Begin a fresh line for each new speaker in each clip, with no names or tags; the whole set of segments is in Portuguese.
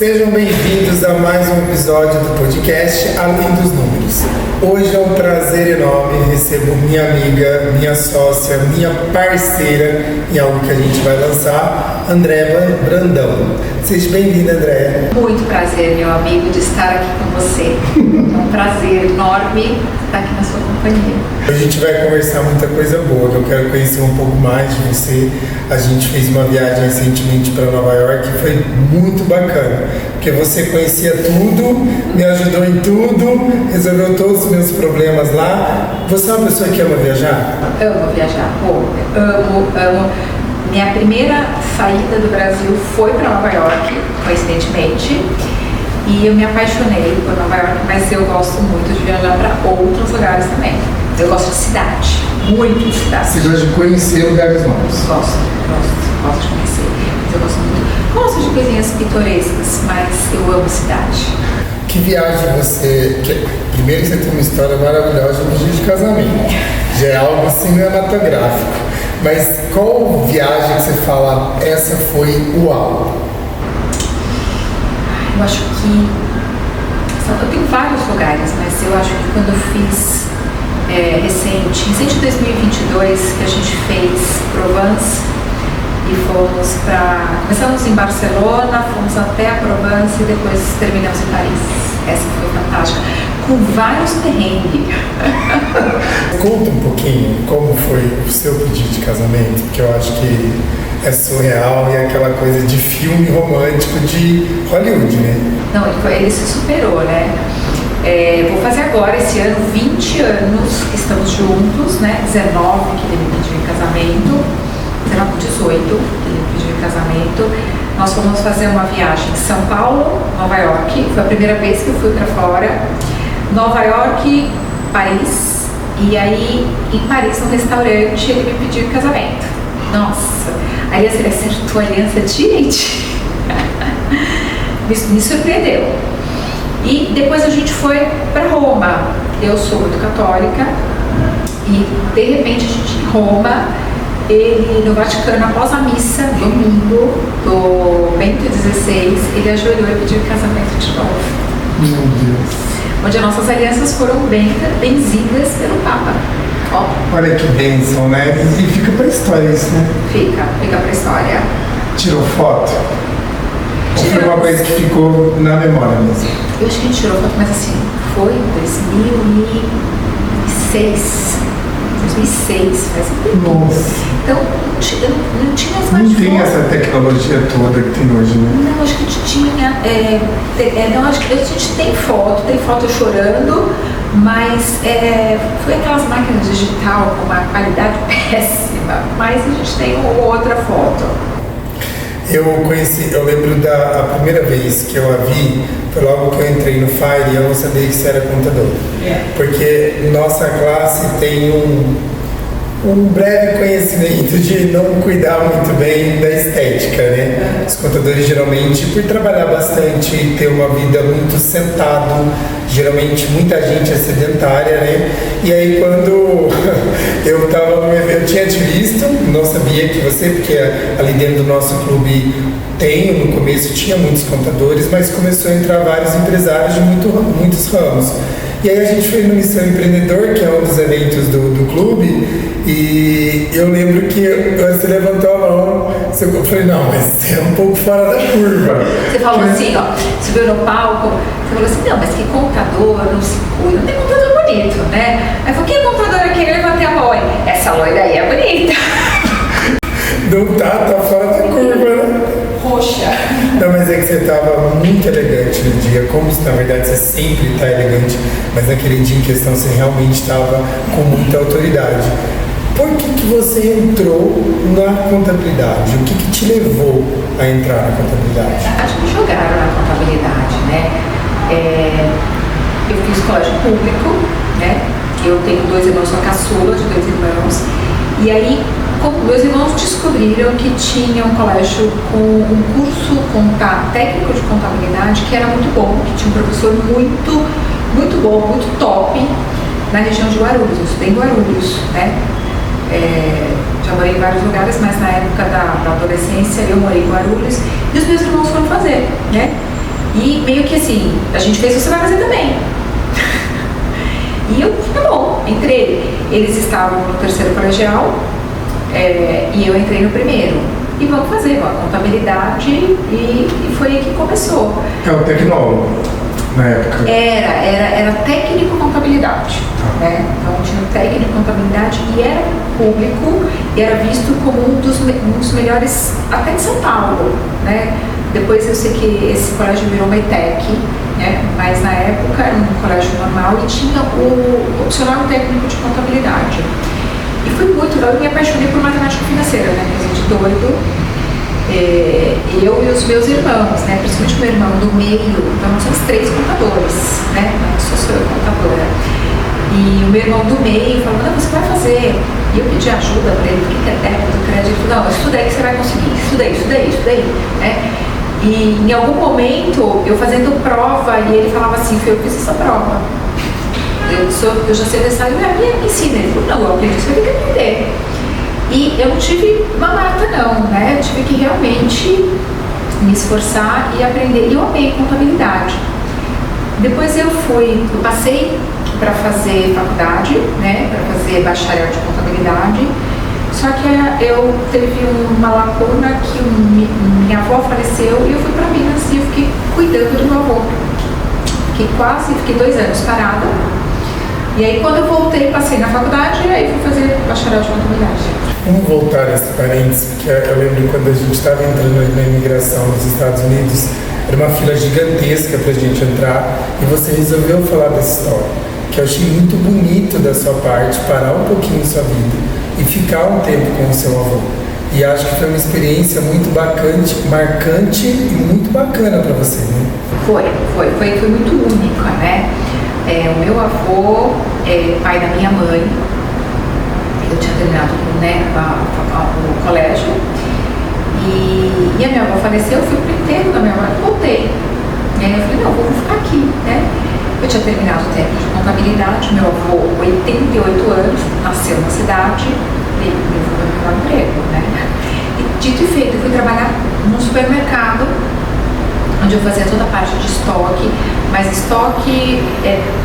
Sejam bem-vindos a mais um episódio do podcast Além dos Números. Hoje é um prazer enorme, recebo minha amiga, minha sócia, minha parceira em algo que a gente vai lançar, Andréa Brandão. Seja bem-vinda, Andréa.
Muito prazer, meu amigo, de estar aqui com você. É um prazer enorme estar aqui na sua companhia.
A gente vai conversar muita coisa boa, eu quero conhecer um pouco mais de você. A gente fez uma viagem recentemente para Nova York e foi muito bacana, porque você conhecia tudo, me ajudou em tudo, resolveu todos os meus problemas lá. Você é uma pessoa que ama viajar?
Amo viajar, amo. Minha primeira saída do Brasil foi para Nova York, coincidentemente, e eu me apaixonei por Nova York, mas eu gosto muito de viajar para outros lugares também. Eu gosto de cidade, muito de cidade.
Você gosta de conhecer lugares novos?
Gosto de conhecer, mas eu gosto muito. Gosto de coisinhas pitorescas, mas eu amo cidade.
Que viagem você... Primeiro você tem uma história maravilhosa no dia de casamento. Já é algo cinematográfico. Mas qual viagem que você fala, essa foi uau?
Eu acho que... Eu tenho vários lugares, mas eu acho que quando eu fiz recente 2022, que a gente fez Provence e fomos para... Começamos em Barcelona, fomos até a Provence e depois terminamos em Paris. Essa foi fantástica, com vários perrengues.
Conta um pouquinho como foi o seu pedido de casamento, porque eu acho que é surreal e é aquela coisa de filme romântico de Hollywood, né?
Não, ele se superou, né? Vou fazer agora, esse ano, 20 anos que estamos juntos, né? 19 que ele me pediu em casamento, 18 que ele me pediu em casamento. Nós fomos fazer uma viagem em São Paulo, Nova York, foi a primeira vez que eu fui para fora. Nova York, Paris, e aí em Paris, no restaurante, ele me pediu em casamento. Nossa, aliás, ele acertou a aliança direitinho. Me surpreendeu. E depois a gente foi para Roma. Eu sou muito católica e de repente a gente em Roma, ele no Vaticano, após a missa, domingo, do Bento XVI, ele ajoelhou e pediu casamento de novo.
Meu Deus.
Onde as nossas alianças foram benzidas pelo Papa. Ó.
Olha que bênção, né? E fica pra história isso, né?
Fica pra história.
Tirou foto? Ou foi uma coisa que ficou na memória mesmo?
Eu acho que a gente tirou foto, mas assim, foi em 2006. 2006, faz um tempo.
Nossa.
Então, não tinha smartphone.
Não tem essa tecnologia toda que tem hoje, né?
Não, acho que a gente tinha. Acho que a gente tem foto chorando, mas foi aquelas máquinas digital com uma qualidade péssima, mas a gente tem outra foto.
Eu lembro da primeira vez que eu a vi, foi logo que eu entrei no Fire e eu não sabia que você era contador. Porque nossa classe tem um breve conhecimento de não cuidar muito bem da estética, né? Os contadores geralmente, por trabalhar bastante e ter uma vida muito sentado, geralmente muita gente é sedentária, né? E aí quando eu tava no evento, eu tinha te visto, não sabia que você, porque ali dentro do nosso clube no começo tinha muitos contadores, mas começou a entrar vários empresários de muitos ramos. E aí a gente foi no Missão Empreendedor, que é um dos eventos do clube, e eu lembro que você levantou a mão, eu falei, não, mas você é um pouco fora da curva.
Você falou assim, ó, subiu no palco, você falou assim, não, mas que contador não se cuida, não tem contador bonito, né? Aí eu falei, que contador aqui? Eu levantei a mão, essa loira aí é bonita.
Não tá fora da curva, né?
Poxa.
Não, mas é que você estava muito elegante no dia, como se na verdade você sempre está elegante, mas naquele dia em questão você realmente estava com muita autoridade. Por que você entrou na contabilidade? O que te levou a entrar na contabilidade?
Acho que me jogaram na contabilidade, né? Eu fiz colégio público, né? Eu tenho 2 irmãos, sou a caçula de 2 irmãos, e aí como 2 irmãos descobriram que tinha um colégio com um curso técnico de contabilidade que era muito bom, que tinha um professor muito bom, muito top na região de Guarulhos. Eu estudei em Guarulhos, né? Já morei em vários lugares, mas na época da adolescência eu morei em Guarulhos e os meus irmãos foram fazer, né? E meio que assim, a gente fez, você vai fazer também. E eu, tá bom, entrei. Eles estavam no terceiro colegial e eu entrei no primeiro. E vamos fazer a contabilidade e foi aí que começou.
É o tecnólogo, na época?
Era técnico contabilidade. Né? Então tinha técnico contabilidade e era público e era visto como um dos melhores até de São Paulo. Né? Depois eu sei que esse colégio virou uma ETEC, né? Mas na época era um colégio normal e tinha o opcional técnico de contabilidade. E foi muito legal, eu me apaixonei por matemática financeira, né? Coisa de doido. Eu e os meus irmãos, né? Principalmente o meu irmão do meio, então nós somos 3 contadores, né? Não sou eu contadora. E o meu irmão do meio falou, não, você vai fazer. E eu pedi ajuda para ele, o que é débito, crédito? Não, estuda aí que você vai conseguir. Estudei. Né? E em algum momento, eu fazendo prova, e ele falava assim, eu fiz essa prova. Eu já sei dessa área, me ensina. Ele falou, não, eu aprendi, você tem que aprender. E eu não tive mamata não, né? Eu tive que realmente me esforçar e aprender. E eu amei contabilidade. Depois eu passei para fazer faculdade, né? Para fazer bacharel de contabilidade. Só que eu teve uma lacuna que minha avó faleceu e eu fui para Minas e eu fiquei cuidando do meu avô. Fiquei 2 anos parada. E aí quando eu voltei, passei na faculdade e aí fui fazer bacharel de contabilidade.
Vamos voltar a esse parênteses, porque eu lembro quando a gente estava entrando na imigração nos Estados Unidos, era uma fila gigantesca para a gente entrar e você resolveu falar dessa história, que eu achei muito bonito da sua parte, parar um pouquinho sua vida e ficar um tempo com o seu avô. E acho que foi uma experiência muito marcante e muito bacana para você, né? Foi
muito única, né? O meu avô, pai da minha mãe, eu tinha terminado, né, o colégio e a minha avó faleceu, eu fui pro enterro da minha avó e voltei. E aí eu falei, não, vou ficar aqui, né? Eu tinha terminado o técnico de contabilidade, meu avô, 88 anos, nasceu na cidade e me foi procurar emprego, né? E dito e feito, eu fui trabalhar num supermercado, onde eu fazia toda a parte de estoque, mas estoque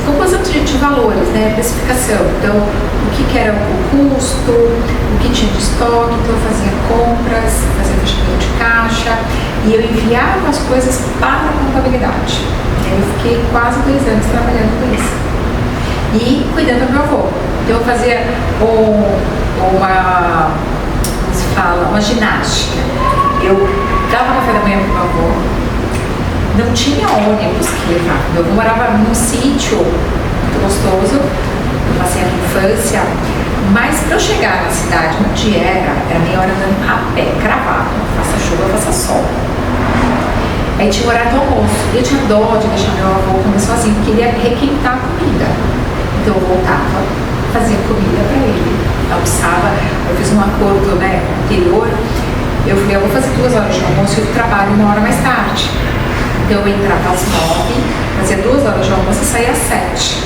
composição de valores, né, precificação. Então, o que era o custo, o que tinha de estoque, então eu fazia compras, fazia fechamento de caixa e eu enviava as coisas para a contabilidade. E aí eu fiquei quase 2 anos trabalhando com isso. E cuidando do meu avô. Então eu fazia uma ginástica. Eu dava café da manhã para o meu avô. Não tinha ônibus que levava. Meu avô morava num sítio muito gostoso, eu passei a minha infância, mas para eu chegar na cidade onde era meia hora andando a pé, cravado, faça chuva, faça sol. Aí tinha o horário do almoço, e eu tinha dó de deixar meu avô comer sozinho, porque ele ia requentar a comida. Então eu voltava, fazia comida para ele, almoçava, eu fiz um acordo, né, anterior, eu falei, eu vou fazer 2 horas de almoço e eu trabalho 1 hora mais tarde. Então eu entrava às 9, fazia 2 horas de almoço e saía às 7.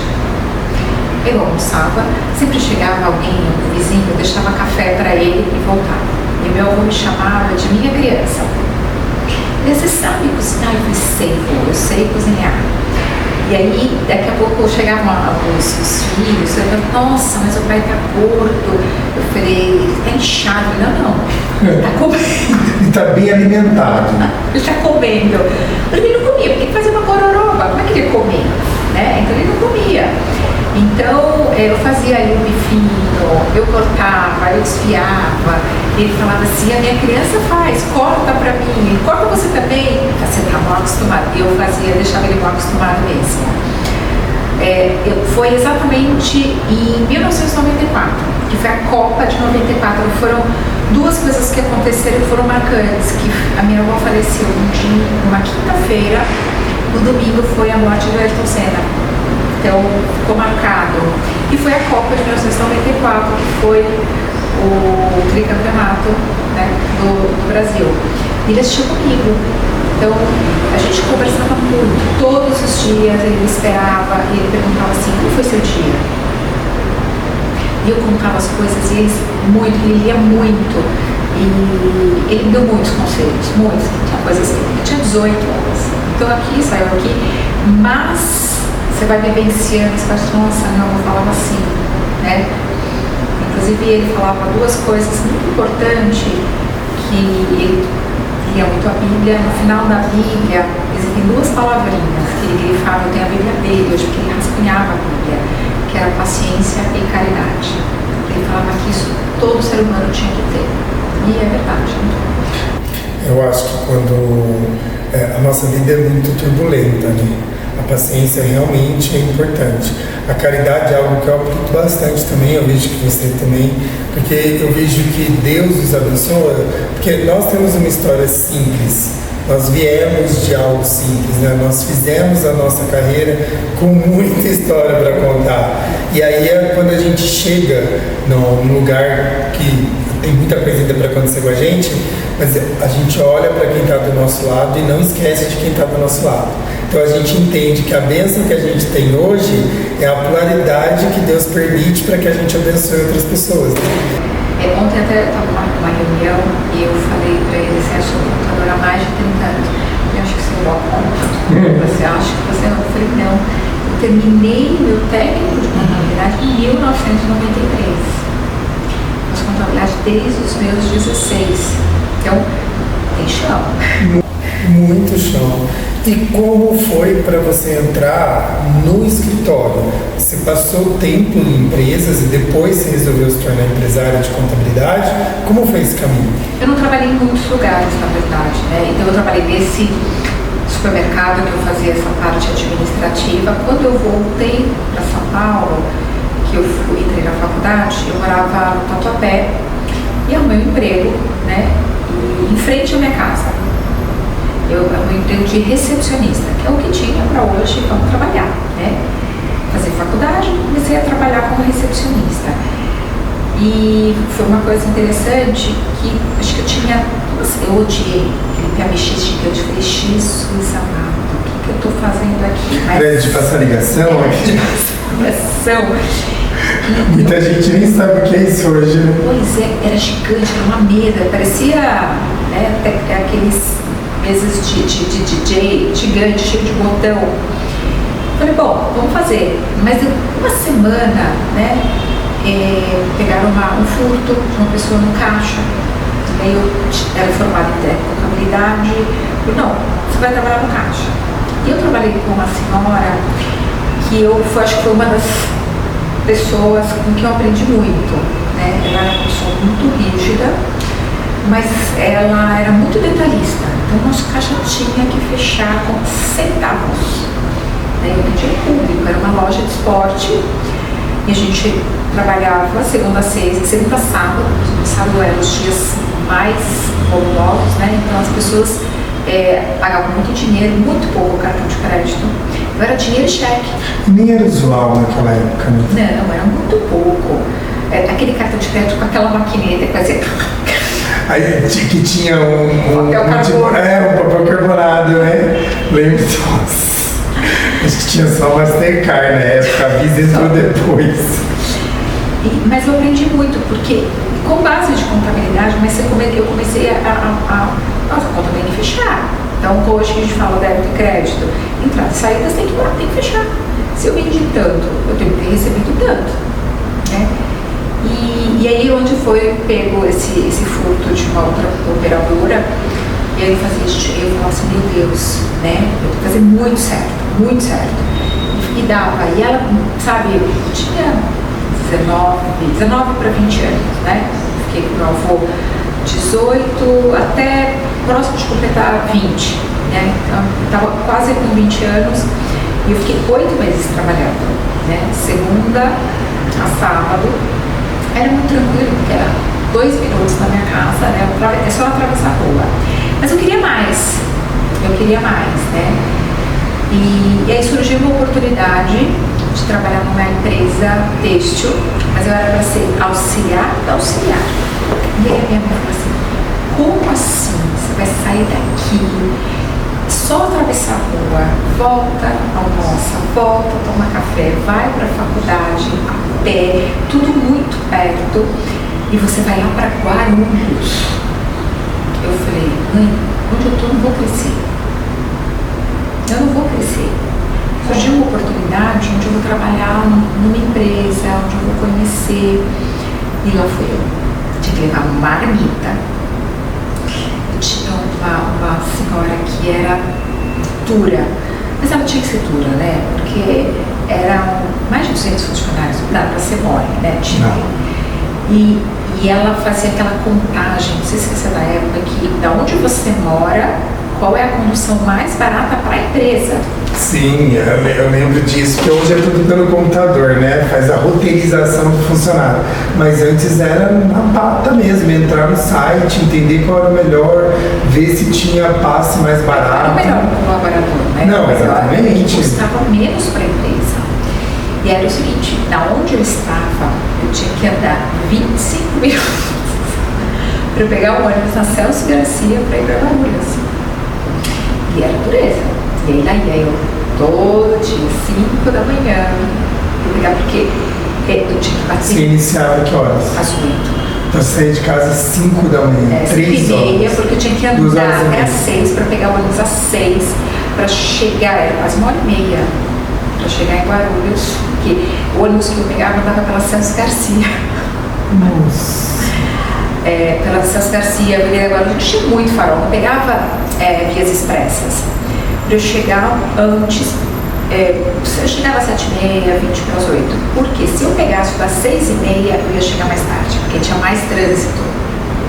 Eu almoçava, sempre chegava alguém, um vizinho, eu deixava café para ele e voltava. E meu avô me chamava de minha criança. E você sabe cozinhar? Eu falei, eu sei cozinhar. E aí, daqui a pouco chegavam os filhos, eu falei, nossa, mas o pai tá gordo. Eu falei, ele tá inchado. Não, ele tá comendo.
Ele tá bem alimentado.
Ele tá comendo. Ele não comia, porque ele fazia uma gororoba, como é que ele ia comer? Né? Então ele não comia. Então eu fazia ali um bifinho, eu cortava, eu desfiava. Ele falava assim, a minha criança faz, corta pra mim, corta você também. Você tá mal acostumado. Eu fazia, deixava ele mal acostumado mesmo. Foi exatamente em 1994, que foi a Copa de 94. Foram 2 coisas que aconteceram e foram marcantes, que a minha avó faleceu numa quinta-feira, no domingo foi a morte do Ayrton Senna. Então ficou marcado. E foi a Copa de 1994, que foi o tricampeonato, né, do Brasil. Ele assistiu comigo. Então a gente conversava muito, todos os dias ele me esperava e ele perguntava assim, como foi seu dia? E eu contava as coisas e ele lia muito. E ele me deu muitos conselhos, muitos. Tinha coisas que eu tinha 18 anos. Então aqui, saiu aqui, mas você vai vivenciando, você vai achando, nossa, meu avô falava assim, né? Inclusive ele falava duas coisas muito importantes, que ele lia muito a Bíblia. No final da Bíblia existem duas palavrinhas que ele grifava, eu tenho a Bíblia dele hoje, porque ele rascunhava a Bíblia, que era paciência e caridade. Ele falava que isso todo ser humano tinha que ter, e é verdade.
Eu acho que quando a nossa vida é muito turbulenta, né? A paciência realmente é importante. A caridade é algo que eu aplico bastante também, eu vejo que você também, porque eu vejo que Deus nos abençoa, porque nós temos uma história simples, nós viemos de algo simples, né? Nós fizemos a nossa carreira com muita história para contar. E aí é quando a gente chega num lugar que tem muita coisa ainda para acontecer com a gente, mas a gente olha para quem está do nosso lado e não esquece de quem está do nosso lado. Então a gente entende que a bênção que a gente tem hoje é a pluralidade que Deus permite para que a gente abençoe outras pessoas. Né?
Ontem até eu estava numa reunião e eu falei para ele, você acha o computador há mais de 30 anos? Eu acho que você não dá conta. Você acha que você não? Eu falei, não. Eu terminei meu técnico de contabilidade em 1993. Faço contabilidade desde os meus 16. Então, tem chão.
Muito chão. E como foi para você entrar no escritório? Você passou tempo em empresas e depois você resolveu se tornar empresária de contabilidade? Como foi esse caminho?
Eu não trabalhei em muitos lugares, na verdade, né? Então eu trabalhei nesse supermercado que eu fazia essa parte administrativa. Quando eu voltei para São Paulo, que eu entrei na faculdade, eu morava no Tatuapé e arrumei um emprego, né? E em frente à minha casa. Eu arrumei um emprego de recepcionista, que é o que tinha para hoje, vamos trabalhar, né? Fazer faculdade, comecei a trabalhar como recepcionista. E foi uma coisa interessante que acho que eu tinha, eu odiei aquele PMX gigante, eu falei, Jesus amado, o que eu estou fazendo aqui?
Mas, de passar ligação?
De passar ligação.
Muita gente nem sabe o que é isso hoje, né?
Pois é, era gigante, era uma mesa, parecia aqueles mesas de DJ gigante, cheio de botão. Falei, bom, vamos fazer. Mas uma semana, né, pegaram um furto de uma pessoa no caixa. Aí eu era formada em contabilidade. Eu, não, você vai trabalhar no caixa. E eu trabalhei com uma senhora que acho que foi uma das pessoas com quem eu aprendi muito, né? Ela era uma pessoa muito rígida, mas ela era muito detalhista. Então, o nosso caixa tinha que fechar com centavos. Né? Eu vendia público, era uma loja de esporte e a gente trabalhava segunda a sexta, segunda a sábado. Sábado eram os dias mais volumosos, né? Então, as pessoas pagavam muito dinheiro, muito pouco cartão de crédito. Então, era dinheiro e cheque.
Nem era usual naquela época, né?
Não, era muito pouco. Aquele cartão de crédito com aquela maquineta que fazia...
Aí, que tinha um papel carbonado, né? Lembro, nossa. Acho que tinha só Mastercard na época, a Visa entrou depois.
Mas eu aprendi muito, porque com base de contabilidade, eu comecei nossa, a conta tem que fechar. Então, hoje a gente fala débito e crédito, entradas e saídas tem que fechar. Se eu vendi tanto, eu tenho que ter recebido tanto, né? E aí onde foi pego esse furto de uma outra operadora, e aí eu falava assim, meu Deus, né? Eu tenho que fazer muito certo. E dava, e ela, sabe, eu tinha 19 para 20 anos, né? Fiquei com meu avô 18 até próximo de completar 20, né? Então eu estava quase com 20 anos e eu fiquei 8 meses trabalhando, né? Segunda a sábado. Era muito tranquilo, porque era 2 minutos na minha casa, né? É só atravessar a rua. Mas eu queria mais, né? E aí surgiu uma oportunidade de trabalhar numa empresa têxtil, mas eu era para ser auxiliar da auxiliar. E aí a minha mãe falou assim, como assim? Você vai sair daqui, só atravessar a rua, volta, almoça, volta, toma café, vai para a faculdade, a pé, tudo muito perto, e você vai lá para Guarulhos. Eu falei, mãe, onde eu tô não vou crescer. vou trabalhar numa empresa, onde eu vou conhecer. E lá fui eu. Tinha que levar uma marmita. Eu tinha uma senhora que era dura, mas ela tinha que ser dura, né? Porque eram mais de 200 funcionários, não dá pra ser mole, né? E ela fazia aquela contagem, não sei se você é da época, que da onde você mora, qual é a condução mais barata para a empresa.
Sim, eu lembro disso, porque hoje é tudo pelo computador, né? Faz a roteirização do funcionário. Mas antes era na pata mesmo, entrar no site, entender qual era o melhor, ver se tinha passe mais barato.
Era o melhor para o colaborador, né?
Não, exatamente.
Custava menos para a empresa. E era o seguinte, da onde eu estava, eu tinha que andar 25 minutos para pegar o ônibus na Celso Garcia para ir para Guarulhos. E era dureza. E aí lá ia eu todo dia, 5 da manhã, porque eu tinha que bater.
Você iniciava que horas?
Às 8.
Eu saí de casa às 5 da manhã, 3 horas.
Porque eu tinha que andar até às 6 para pegar o ônibus às 6, para chegar, era quase 1h30, para chegar em Guarulhos, porque o ônibus que eu pegava andava pela Celso Garcia.
Nossa.
Pela Celso Garcia, Avenida Guarulhos, tinha muito farol, eu pegava vias expressas. Para eu chegar antes, eu chegava às 7h30, 20 para as 8. Porque se eu pegasse das 6h30, eu ia chegar mais tarde, porque tinha mais trânsito,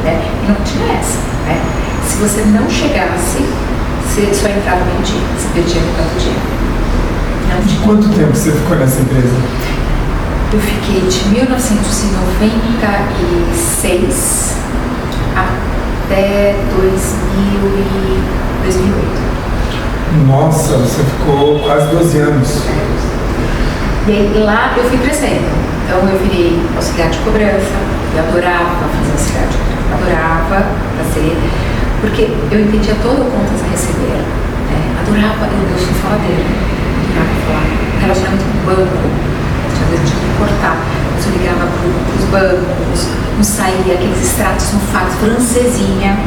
né? E não tinha essa, né? Se você não chegasse, você só entrava meio-dia, você perdia metade do dia. Não tinha.
Quanto tempo você ficou nessa empresa?
Eu fiquei de 1996 até 2008.
Nossa, você ficou quase 12 anos.
E aí lá eu fui crescendo. Então eu virei auxiliar de cobrança, eu adorava fazer auxiliar de cobrança, adorava fazer, porque eu entendia todo o contas a receber. Adorava, eu sou faladeira, adorava falar. Relacionamento com o banco, às vezes tinha que cortar, mas eu ligava para os bancos, não saía aqueles extratos no fax francesinha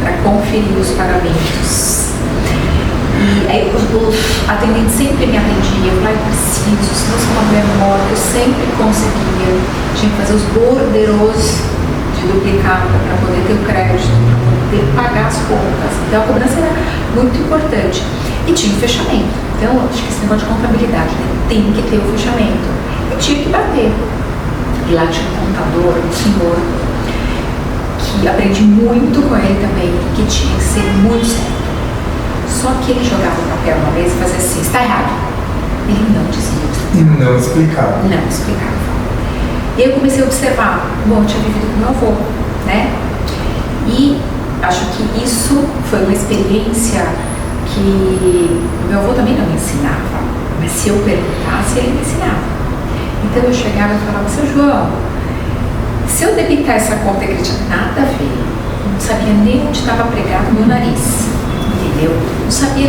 para conferir os pagamentos. E aí os atendentes sempre me atendiam, eu falava, eu preciso, se não sou uma mulher morta, eu sempre conseguia. Tinha que fazer os borderos de duplicata para poder ter o crédito, para poder pagar as contas. Então a cobrança era muito importante. E tinha o fechamento. Então, acho que esse negócio de contabilidade, né? Tem que ter o fechamento. E tinha que bater. E lá tinha um contador, um senhor, que aprendi muito com ele também, que tinha que ser muito sério. Só que ele jogava o papel uma vez e fazia assim, está errado. Ele não dizia.
E não explicava.
Não explicava. E eu comecei a observar, bom, eu tinha vivido com meu avô, né? E acho que isso foi uma experiência que o meu avô também não me ensinava. Mas se eu perguntasse, ele me ensinava. Então eu chegava e falava, seu João, se eu debitar essa conta, ele tinha nada a ver. Não sabia nem onde estava pregado o meu nariz. Entendeu? Não sabia.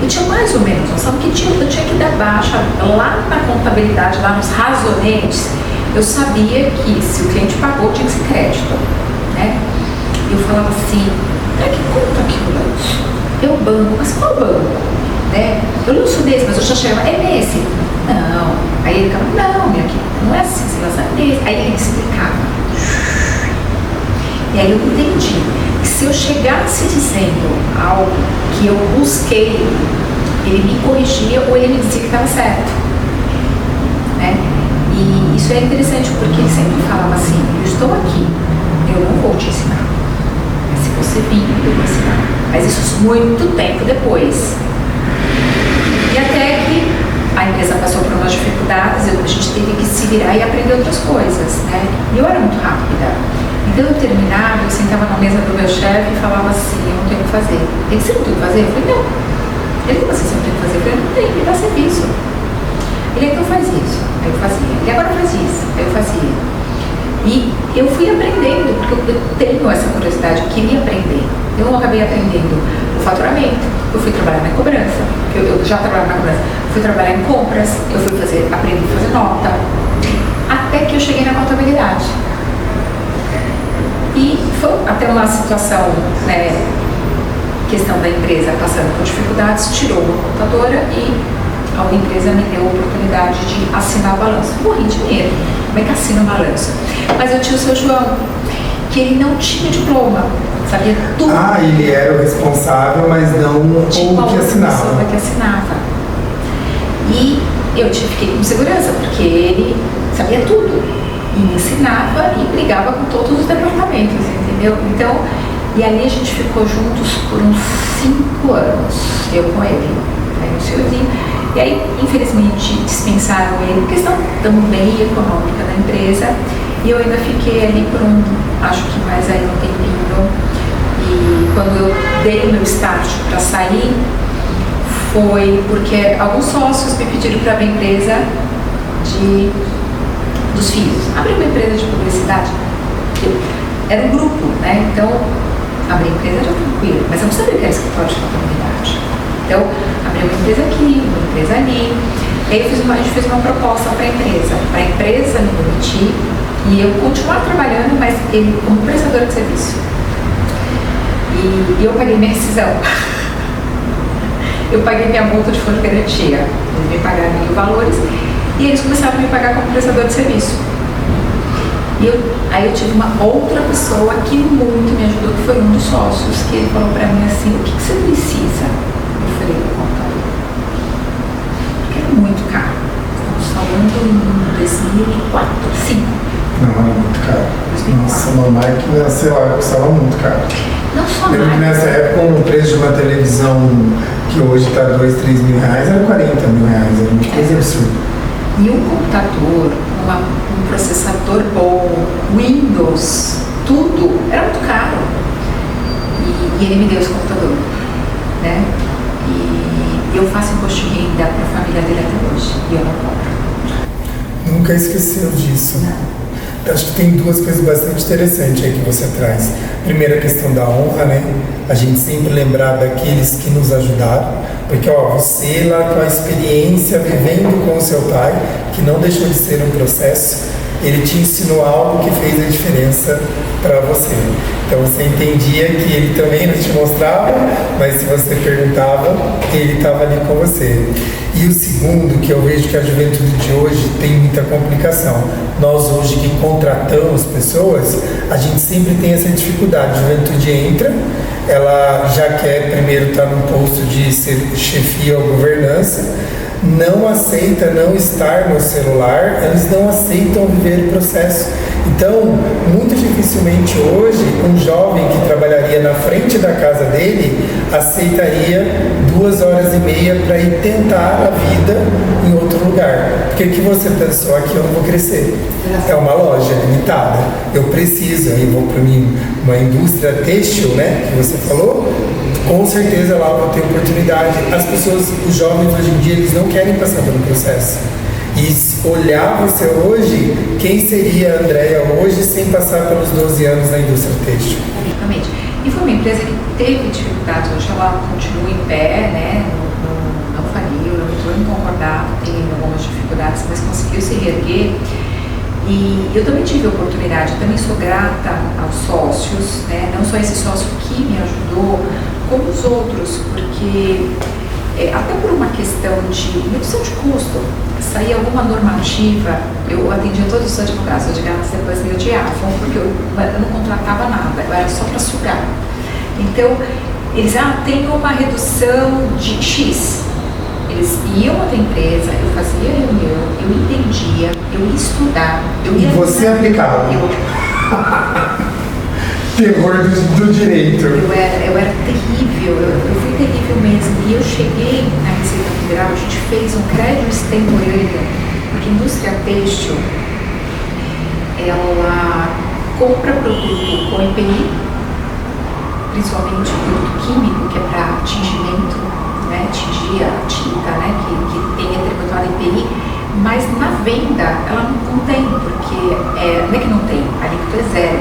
Eu tinha mais ou menos noção que eu tinha que dar baixa lá na contabilidade, lá nos razonetes. Eu sabia que se o cliente pagou, tinha que ser crédito, né? Eu falava assim, para que conta que eu lanço? Eu banco, mas qual banco? Né? Eu lanço nesse, mas eu já chegava, é nesse? Não. Aí ele ficava, não, minha querida, não é assim, você lança nesse. Aí ele explicava. E aí eu entendi que se eu chegasse dizendo algo que eu busquei, ele me corrigia ou ele me dizia que estava certo, né? E isso é interessante porque ele sempre falava assim, eu estou aqui, eu não vou te ensinar, mas se você vir, eu vou ensinar. Mas isso muito tempo depois. E até que a empresa passou por umas dificuldades, a gente teve que se virar e aprender outras coisas, né? E eu era muito rápida. Então eu terminava, eu sentava na mesa do meu chefe e falava assim, eu não tenho o que fazer. Ele, você não tem o que fazer? Eu falei, não. Ele, como assim você não tem o que fazer? Eu falei, não tem, me dá serviço. Ele, então faz isso. Aí eu fazia. E agora faz isso. Aí eu fazia. E eu fui aprendendo, porque eu tenho essa curiosidade, eu queria aprender. Eu acabei aprendendo o faturamento. Eu fui trabalhar na cobrança. Eu já trabalhava na cobrança. Fui trabalhar em compras. Eu fui aprendi a fazer nota. Até que eu cheguei na contabilidade. E foi até uma situação, né, questão da empresa passando por dificuldades, tirou uma contadora e a empresa me deu a oportunidade de assinar o balanço. Morri de medo. Como é que assina o balanço? Mas eu tinha o seu João, que ele não tinha diploma, sabia tudo.
Ah, ele era o responsável, mas não o que assinava.
Que assinava. E eu fiquei com segurança, porque ele sabia tudo. E me ensinava e brigava com todos os departamentos, entendeu? Então, e ali a gente ficou juntos por uns 5 anos, eu com ele, aí no senhorzinho. E aí, infelizmente, dispensaram ele, por questão também econômica da empresa. E eu ainda fiquei ali por acho que mais aí um tempinho. E quando eu dei o meu start para sair, foi porque alguns sócios me pediram para abrir empresa dos filhos. Abrir uma empresa de publicidade. Era um grupo, né? Então, abrir empresa era tranquilo, mas eu não sabia o que era escritório de contabilidade. Então, abri uma empresa aqui, uma empresa ali. E aí a gente fez uma proposta para a empresa me demitir e eu continuar trabalhando, mas ele como prestadora de serviço. E eu paguei minha rescisão. Eu paguei minha multa de fundo de garantia. Eles me pagaram mil valores e eles começaram a me pagar como prestador de serviço. E aí eu tive uma outra pessoa que muito me ajudou, que foi um dos sócios, que ele falou pra mim assim, o que você precisa? Eu falei, contador. Porque era muito caro. Estamos falando em 2004, 2005.
Não, é muito caro. 2004. Nossa, uma máquina, sei lá, custava muito caro.
Não só
lembro que nessa época o preço de uma televisão que hoje está 2, 3 mil reais era 40 mil reais, era uma coisa absurda.
E um computador, um processador bom, Windows, tudo, era muito caro. E ele me deu esse computador, né? E eu faço imposto de renda para a família dele até hoje, e eu não compro.
Nunca esqueceu disso. Acho que tem duas coisas bastante interessantes aí que você traz. Primeiro, a questão da honra, né? A gente sempre lembrar daqueles que nos ajudaram, porque você lá com a experiência, vivendo com o seu pai, que não deixou de ser um processo, ele te ensinou algo que fez a diferença para você. Então você entendia que ele também não te mostrava, mas se você perguntava, ele estava ali com você. E o segundo, que eu vejo que a juventude de hoje tem muita complicação. Nós hoje que contratamos pessoas, a gente sempre tem essa dificuldade. A juventude entra, ela já quer primeiro estar num posto de ser chefia ou governança, não aceita não estar no celular, eles não aceitam viver o processo. Então, muito dificilmente hoje, um jovem que trabalharia na frente da casa dele aceitaria 2h30 para ir tentar a vida em outro lugar. Porque o que você pensou, aqui eu não vou crescer. É uma loja limitada. Eu preciso, aí vou para uma indústria têxtil, né, que você falou, com certeza lá eu vou ter oportunidade. As pessoas, os jovens hoje em dia, eles não querem passar pelo processo. E olhar você hoje, quem seria a Andréia hoje sem passar pelos 12 anos na indústria têxtil?
Exatamente. E foi uma empresa que teve dificuldades, hoje ela continua em pé, né? Não faliu, não entrou em concordado, tem algumas dificuldades, mas conseguiu se reerguer. E eu também tive a oportunidade, eu também sou grata aos sócios, né? Não só esse sócio que me ajudou, como os outros, porque até por uma questão de redução de custo, saía alguma normativa, eu atendia todos os advogados depois me odiavam, porque eu não contratava nada, eu era só para sugar. Então, eles, tem uma redução de X. Eles iam até a empresa, eu fazia reunião, eu entendia, eu ia estudar, eu ia...
E você aplicava? Terror do direito.
Eu era terrível, eu fui terrível mesmo. E eu cheguei na Receita Federal, a gente fez um crédito extemporâneo, porque a indústria têxtil, ela compra produto com EPI, principalmente produto químico, que é para tingimento, né, tingir a tinta, né, que tem atributo EPI, mas na venda ela não tem, porque não é que não tem, a alíquota é zero.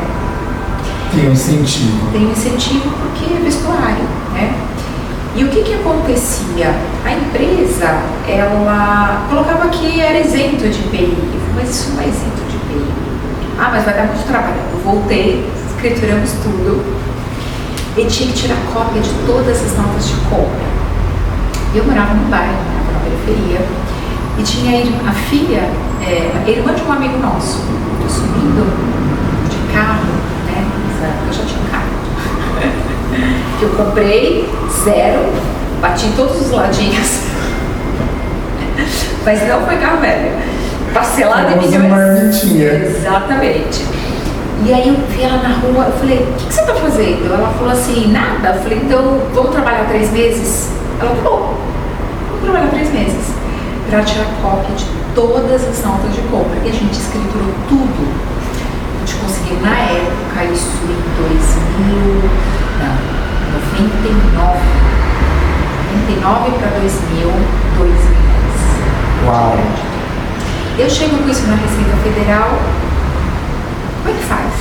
Tem um incentivo.
Tem um incentivo porque é vestuário, né? E o que acontecia? A empresa, ela colocava que era isento de IPI. Eu falei, mas isso não é isento de IPI. Mas vai dar muito trabalho. Eu voltei, escrituramos tudo. E tinha que tirar cópia de todas as notas de compra. Eu morava no bairro, morava na periferia. E tinha a filha, a irmã de um amigo nosso, subindo de carro, né? Eu já tinha um carro. Que eu comprei, 0, bati em todos os ladinhos. Mas não foi carro velho. Parcelado em milhões.
Marmitinha.
Exatamente. E aí eu vi ela na rua, eu falei, o que você tá fazendo? Ela falou assim, nada. Eu falei, então vamos trabalhar 3 meses? Ela falou, vamos trabalhar 3 meses. Para tirar cópia de todas as notas de compra. E a gente escriturou tudo. A gente conseguiu na época isso em 99 para 2000, 2 milhões.
Uau!
Eu chego com isso na Receita Federal, como é que faz?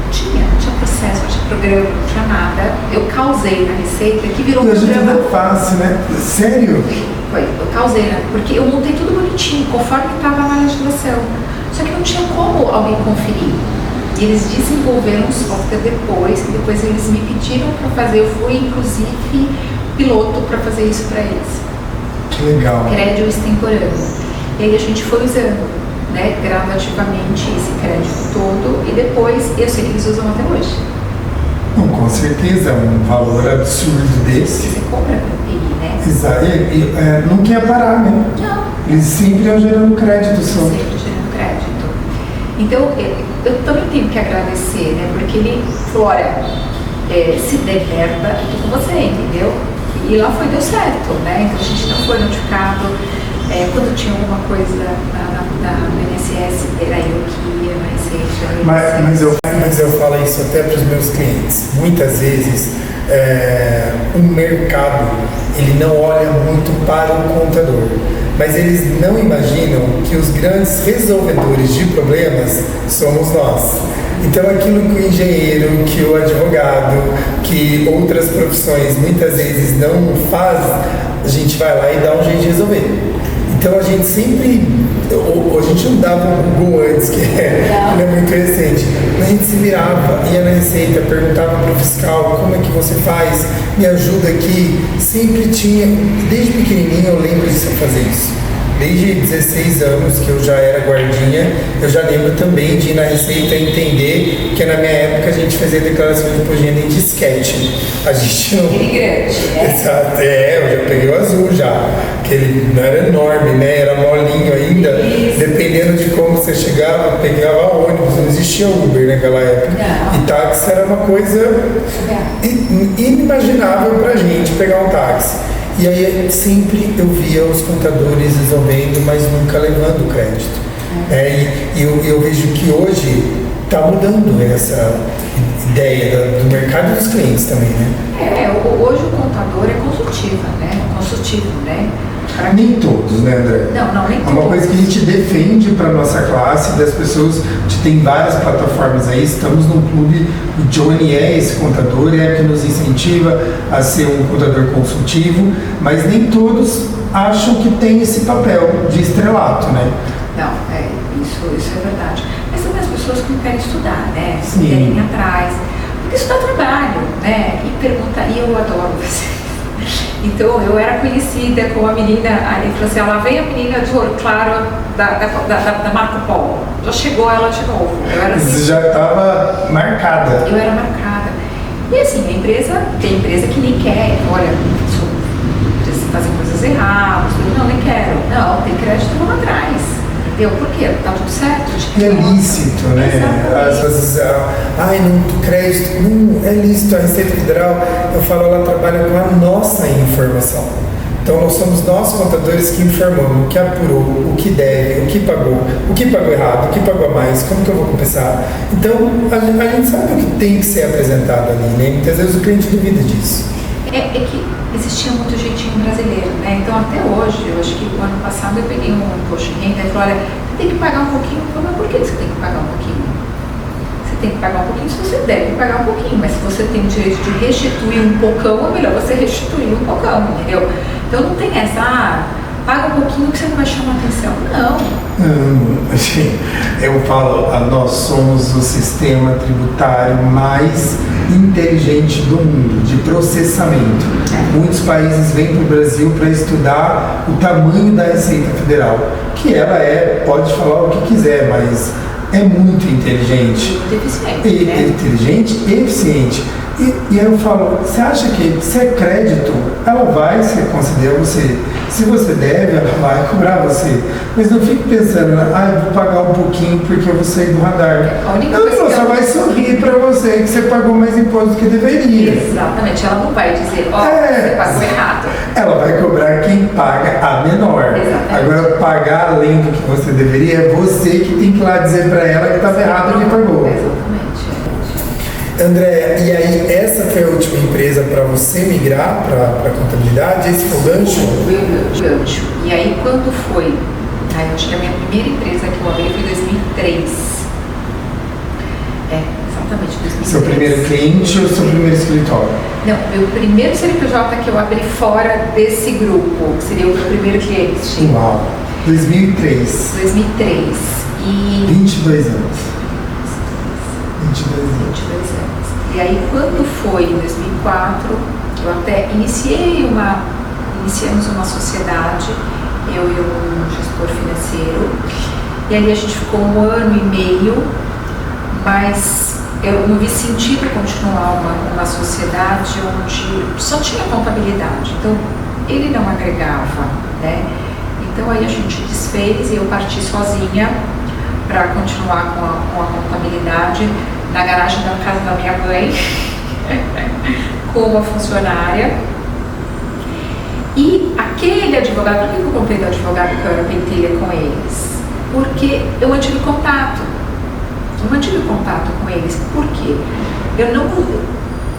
Não tinha processo, não tinha programa, não tinha nada. Eu causei na Receita, que virou um programa.
É fácil, né? Sério?
Foi, eu causei, né? Porque eu montei tudo bonitinho, conforme estava na legislação. Só que não tinha como alguém conferir. E eles desenvolveram um software depois, que depois eles me pediram para fazer. Eu fui, inclusive, piloto para fazer isso para eles.
Que legal.
Crédito extemporâneo. E aí a gente foi usando, né, gradativamente esse crédito todo. E depois, eu sei que eles usam até hoje.
Não, com certeza, um valor absurdo desse.
Você compra com PI, né?
Exato. E não quer parar, né?
Não.
Eles sempre iam gerando crédito só.
Sempre gerando crédito. Então, eu também tenho que agradecer, né? Porque ele falou, olha, se der merda, eu tô com você, entendeu? E lá deu certo, né? Então a gente não foi notificado. Quando tinha alguma coisa no INSS, era eu que ia na Receita.
Mas eu falo isso até para os meus clientes. Muitas vezes, o mercado, ele não olha muito para o contador. Mas eles não imaginam que os grandes resolvedores de problemas somos nós. Então, aquilo que o engenheiro, que o advogado, que outras profissões muitas vezes não faz, a gente vai lá e dá um jeito de resolver. Então, a gente sempre, a gente não dava um Google antes, que é muito recente, a gente se virava, ia na Receita, perguntava para o fiscal como é que você faz, me ajuda aqui. Sempre tinha, desde pequenininho eu lembro de fazer isso. Desde 16 anos que eu já era guardinha, eu já lembro também de ir na Receita entender que na minha época a gente fazia declaração de imposto de renda em disquete. A gente não...
Aquele grande, né?
Exato, eu já peguei o azul já, que ele não era enorme, né? Era molinho ainda.
Isso.
Dependendo de como você chegava, pegava ônibus, não existia Uber naquela época.
Não.
E táxi era uma coisa inimaginável pra gente pegar um táxi. E aí sempre eu via os contadores resolvendo, mas nunca levando crédito. E eu vejo que hoje está mudando essa ideia do mercado dos clientes também, né?
Hoje o contador é consultivo, né?
Nem todos, né, André?
Não, nem todos.
É uma coisa que a gente defende para nossa classe, das pessoas. A gente tem várias plataformas aí, estamos num clube, o Johnny é esse contador, que nos incentiva a ser um contador consultivo, mas nem todos acham que tem esse papel de estrelato, né?
Não, isso é verdade. Mas também as pessoas que não querem estudar, né? Que
Sim.
querem ir atrás. Porque isso dá trabalho, né? E eu adoro você. Então, eu era conhecida como a menina, aí falou assim, lá vem a menina de ouro claro da Marco Polo. Já chegou ela de novo. Eu era assim,
Você já estava marcada.
eu era marcada. E assim, tem empresa que nem quer, olha, vocês fazem coisas erradas, não, nem quero. Não, tem crédito, vamos atrás. Entendeu? Por quê? Tá tudo certo.
É lícito, né? Às vezes, não, crédito, não, é lícito. A Receita Federal, eu falo, ela trabalha com a nossa informação. Então, nós somos nós, contadores, que informamos o que apurou, o que deve, o que pagou errado, o que pagou a mais, como que eu vou compensar. Então, a gente sabe o que tem que ser apresentado ali, né? Muitas vezes o cliente duvida disso.
É que existia muito jeitinho brasileiro, né? Então, até hoje, eu acho que o ano passado eu peguei um imposto de renda e falei, olha, você tem que pagar um pouquinho. Eu falei, mas por que você tem que pagar um pouquinho? Você tem que pagar um pouquinho se você deve pagar um pouquinho, mas se você tem o direito de restituir um pocão, é melhor você restituir um pocão, entendeu? Então, não tem essa, paga um pouquinho que você não vai chamar atenção. Não.
Assim, eu falo, nós somos o sistema tributário mais inteligente do mundo, de processamento. Muitos países vêm para o Brasil para estudar o tamanho da Receita Federal, que ela pode falar o que quiser, mas é muito inteligente.
Muito eficiente, né?
Inteligente e eficiente. E eu falo, você acha que se é crédito, ela vai se considerar você. Se você deve, ela vai cobrar você. Mas não fique pensando, eu vou pagar um pouquinho porque eu vou sair do radar. Ela só vai sorrir para você que você pagou mais imposto do que deveria.
Exatamente, ela não vai dizer, você pagou errado.
Ela vai cobrar quem paga a menor.
Exatamente.
Agora, pagar além do que você deveria, é você que tem que ir lá dizer para ela que estava errado e que pagou.
Exatamente.
André, e aí essa foi a última empresa para você migrar para a contabilidade? Esse foi o gancho?
Foi o gancho. E aí quando foi? Eu acho que a minha primeira empresa que eu abri foi em 2003. Exatamente, 2003.
Seu primeiro cliente ou seu primeiro escritório?
Não, meu primeiro CNPJ que eu abri fora desse grupo, que seria o meu primeiro cliente.
Uau! 2003.
2003. E
22 anos. 22
anos. E aí, quando foi em 2004, eu até iniciamos uma sociedade, eu e um gestor financeiro, e ali a gente ficou 1 ano e meio, mas eu não vi sentido continuar uma sociedade onde só tinha contabilidade, então ele não agregava, né? Então aí a gente desfez e eu parti sozinha para continuar com a contabilidade na garagem da casa da minha mãe, com uma funcionária. E aquele advogado, por que eu comprei do advogado que eu era pentelha com eles? Porque eu mantive contato. Com eles. Por quê?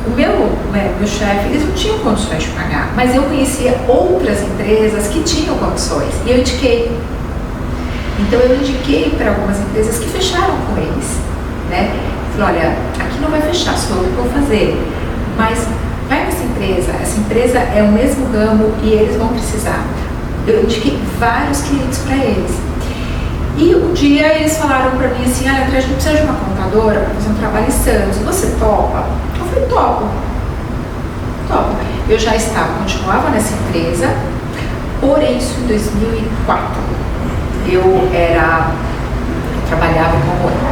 O meu chefe, eles não tinham condições de pagar, mas eu conhecia outras empresas que tinham condições e eu indiquei. Então eu indiquei para algumas empresas que fecharam com eles, né? Falei, olha, aqui não vai fechar, sou eu que vou fazer, mas vai nessa empresa, essa empresa é o mesmo ramo e eles vão precisar. Eu indiquei vários clientes para eles. E um dia eles falaram para mim assim, André, a gente precisa de uma contadora para fazer um trabalho em Santos, você topa? Eu falei, topo. Eu já continuava nessa empresa, porém isso em 2004. Eu trabalhava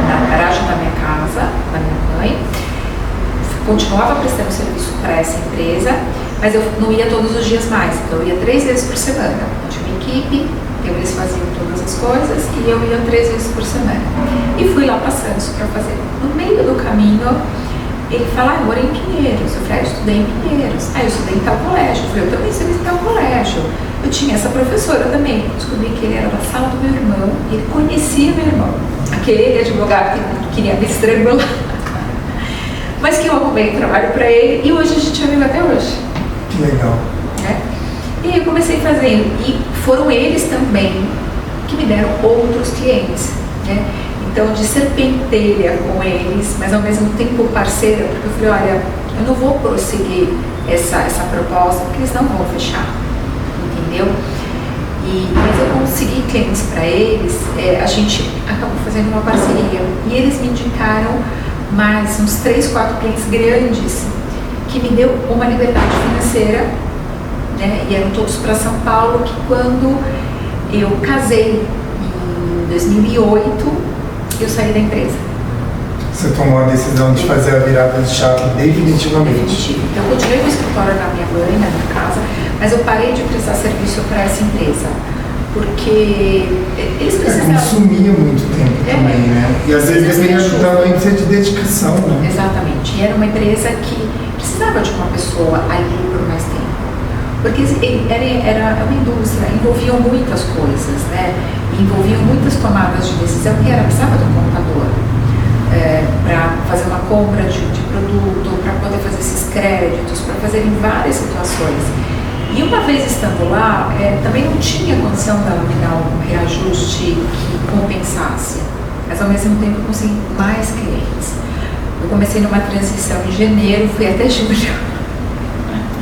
na garagem da minha casa, da minha mãe, continuava prestando serviço para essa empresa, mas eu não ia todos os dias mais, então eu ia 3 vezes por semana. Eu tinha uma equipe, eles faziam todas as coisas e eu ia 3 vezes por semana. E fui lá passando isso para fazer. No meio do caminho, ele fala, eu morei em Pinheiros. Eu falei, eu estudei em Pinheiros. Eu estudei em tal colégio. Eu falei, eu também estudei em tal colégio. Eu tinha essa professora também. Descobri que ele era da sala do meu irmão e ele conhecia meu irmão. Aquele advogado que queria me estrangular. Mas que eu arrumei trabalho para ele e hoje a gente é amigo até hoje.
Que legal.
E aí eu comecei fazendo. E foram eles também que me deram outros clientes, né? Então, de ser pentelha com eles, mas ao mesmo tempo parceira, porque eu falei, olha, eu não vou prosseguir essa proposta, porque eles não vão fechar, entendeu? Mas eu consegui clientes para eles, a gente acabou fazendo uma parceria. E eles me indicaram mais uns 3, 4 clientes grandes, que me deu uma liberdade financeira, né? E eram todos para São Paulo, que quando eu casei em 2008, eu saí da empresa.
Você tomou a decisão de fazer a virada de chave definitivamente?
Então, eu continuei no escritório da minha mãe, na minha casa, mas eu parei de prestar serviço para essa empresa, porque eles precisavam...
consumia muito tempo também, né? E às vezes deveria também ser de dedicação, né?
Exatamente. E era uma empresa que precisava de uma pessoa ali por mais tempo. Porque era uma indústria, envolviam muitas coisas, né? Envolviam muitas tomadas de decisão que precisava de um contador para fazer uma compra de produto, para poder fazer esses créditos, para fazer em várias situações. E uma vez estando lá, também não tinha condição de me dar um reajuste que compensasse, mas ao mesmo tempo consegui mais clientes. Eu comecei numa transição em janeiro, fui até julho.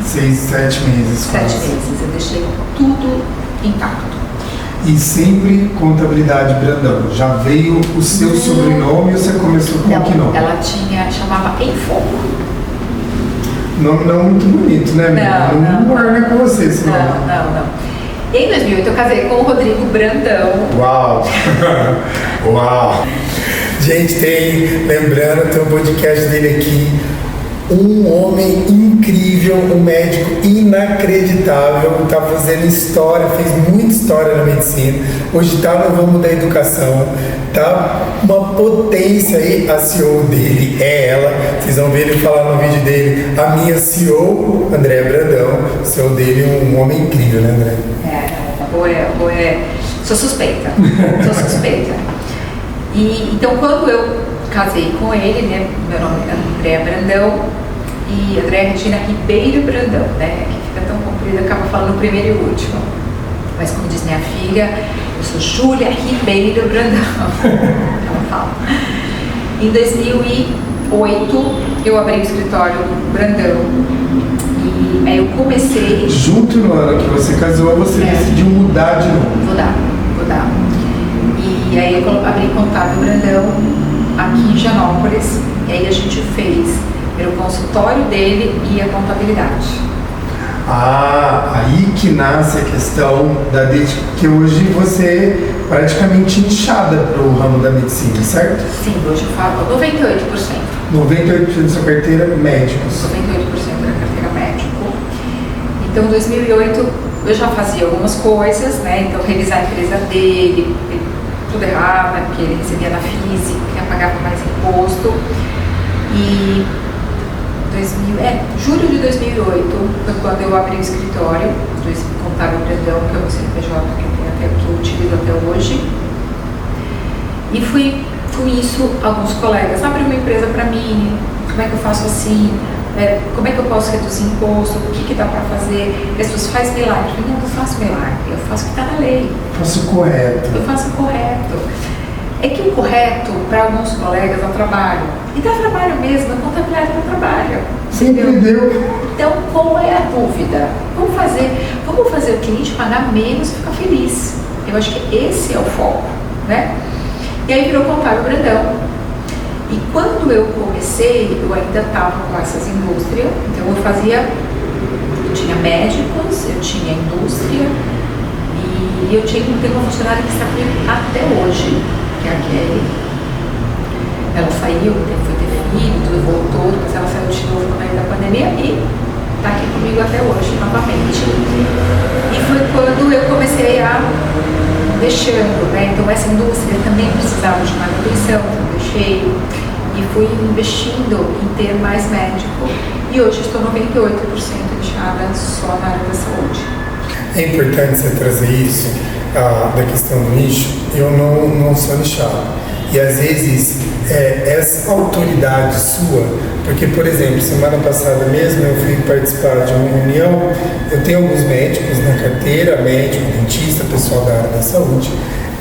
6, 7 meses.
7 meses. Eu deixei tudo impacto.
E sempre Contabilidade Brandão. Já veio o seu sobrenome e você começou com que nome?
Ela chamava Em Foco.
Nome não muito bonito, né? Não orna com você esse nome.
Não. Em 2008 eu casei com o Rodrigo Brandão.
Uau! Uau! Gente, lembrando, tem um podcast dele aqui, um homem incrível, um médico inacreditável, tá fazendo história, fez muita história na medicina, hoje tá no ramo da educação, tá uma potência aí, a CEO dele é ela, vocês vão ver ele falar no vídeo dele, a minha CEO, André Brandão, CEO dele, um homem incrível, né, André?
Sou suspeita. E, então, quando eu casei com ele, né, meu nome é André Brandão e André Regina Ribeiro Brandão, né, que fica tão comprido, acaba falando o primeiro e o último. Mas como diz minha filha, eu sou Júlia Ribeiro Brandão. Ela fala. Em 2008, eu abri o escritório Brandão e aí eu comecei...
Junto no ano que você casou, você decidiu mudar de nome.
Mudar. E aí eu abri Contábil Brandão aqui em Higienópolis, e aí a gente fez o consultório dele e a contabilidade.
Aí que nasce a questão que hoje você é praticamente inchada para o ramo da medicina, certo?
Sim, hoje eu falo 98%.
98% da sua carteira médicos.
98% da carteira médico. Então, em 2008 eu já fazia algumas coisas, né? Então, revisar a empresa dele, tudo errado, né? Porque ele recebia na física, pagava mais imposto. E julho de 2008 foi quando eu abri o escritório do Contábil Brandão, que é o CNPJ que eu utilizo até hoje. E fui com isso, alguns colegas, abre uma empresa para mim, como é que eu faço assim? Como é que eu posso reduzir imposto? O que dá para fazer? As pessoas fazem milagre. Eu falei, não faço milagre, eu faço o que está na lei.
Faço correto.
Eu faço o correto. É que o correto, para alguns colegas, dá trabalho. E dá trabalho mesmo, a contabilidade dá trabalho.
Sempre deu.
Então, qual é a dúvida? Vamos fazer o cliente pagar menos e ficar feliz. Eu acho que esse é o foco, né? E aí virou Contábil Brandão. E quando eu comecei, eu ainda estava com essas indústrias, então eu tinha médicos, eu tinha indústria e eu tenho uma funcionária que está comigo até hoje, que é a Kelly. Ela saiu, foi ter filho, tudo voltou, depois ela saiu de novo no meio da pandemia e está aqui comigo até hoje, novamente. E foi quando eu comecei a deixando, né? Então essa indústria também precisava de manutenção, então eu deixei e fui investindo em ter mais médico e hoje estou 98% inchada só na área da saúde.
É importante você trazer isso, da questão do nicho. Eu não sou nichado. E às vezes essa autoridade sua, porque, por exemplo, semana passada mesmo eu fui participar de uma reunião, eu tenho alguns médicos na carteira, médico, dentista, pessoal da área da saúde,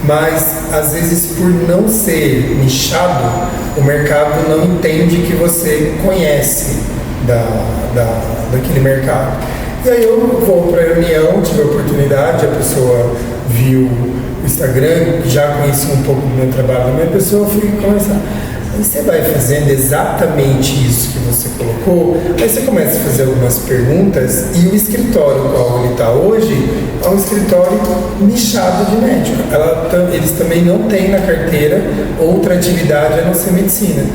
mas às vezes por não ser nichado, o mercado não entende que você conhece daquele mercado. E aí eu vou para a reunião, tive a oportunidade, a pessoa viu o Instagram, já conheci um pouco do meu trabalho da minha pessoa, fui conversar. Aí você vai fazendo exatamente isso que você colocou, aí você começa a fazer algumas perguntas e o escritório no qual ele está hoje é um escritório nichado de médico. Eles também não têm na carteira outra atividade a não ser medicina.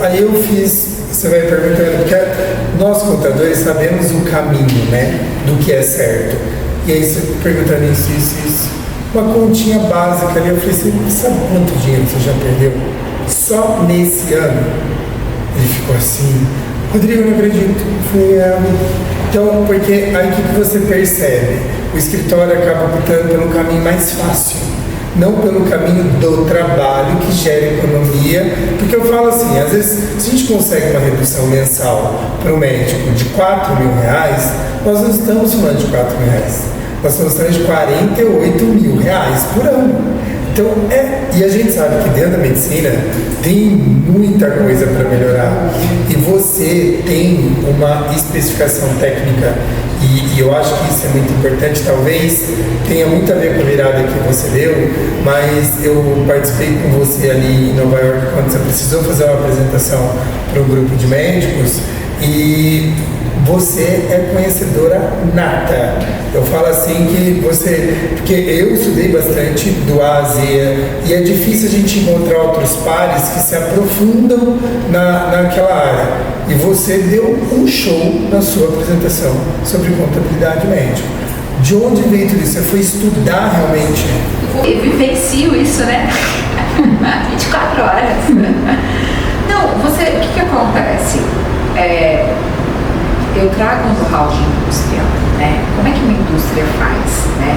Aí eu fiz, você vai perguntando, porque nós contadores sabemos o caminho, né, do que é certo. E aí você perguntando isso. Uma continha básica ali, eu falei assim, sabe quanto dinheiro você já perdeu? Só nesse ano. Ele ficou assim, Rodrigo, eu não acredito. Eu falei, então, porque aí o que você percebe? O escritório acaba optando pelo caminho mais fácil, não pelo caminho do trabalho que gera economia, porque eu falo assim, às vezes, se a gente consegue uma redução mensal para o médico de R$4.000, nós não estamos falando de R$4.000. Nós estamos falando de R$48.000 por ano. Então, e a gente sabe que dentro da medicina tem muita coisa para melhorar. E você tem uma especificação técnica, e eu acho que isso é muito importante. Talvez tenha muito a ver com a virada que você deu, mas eu participei com você ali em Nova York quando você precisou fazer uma apresentação para um grupo de médicos, e você é conhecedora nata. Eu falo assim que você... Porque eu estudei bastante do A a Z, e é difícil a gente encontrar outros pares que se aprofundam naquela área. E você deu um show na sua apresentação sobre contabilidade médica. De onde veio tudo isso? Você foi estudar realmente?
Eu vivencio isso, né? 24 horas. Não, o que acontece? Eu trago um know-how de indústria, né? Como é que uma indústria faz, né?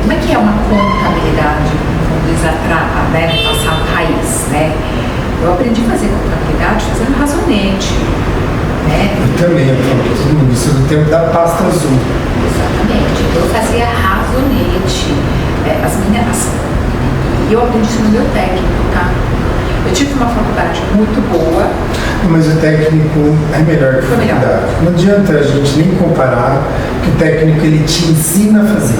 Como é que é uma contabilidade, vamos dizer, né, no passado raiz, né? Eu aprendi a fazer contabilidade fazendo razonete, né?
Eu também, todo mundo, isso do tempo da pasta azul.
Exatamente, então eu fazia razonete, e eu aprendi isso no meu técnico, tá? Eu tive uma faculdade muito boa.
Mas o técnico é melhor que a faculdade. Não adianta a gente nem comparar, que o técnico ele te ensina a fazer.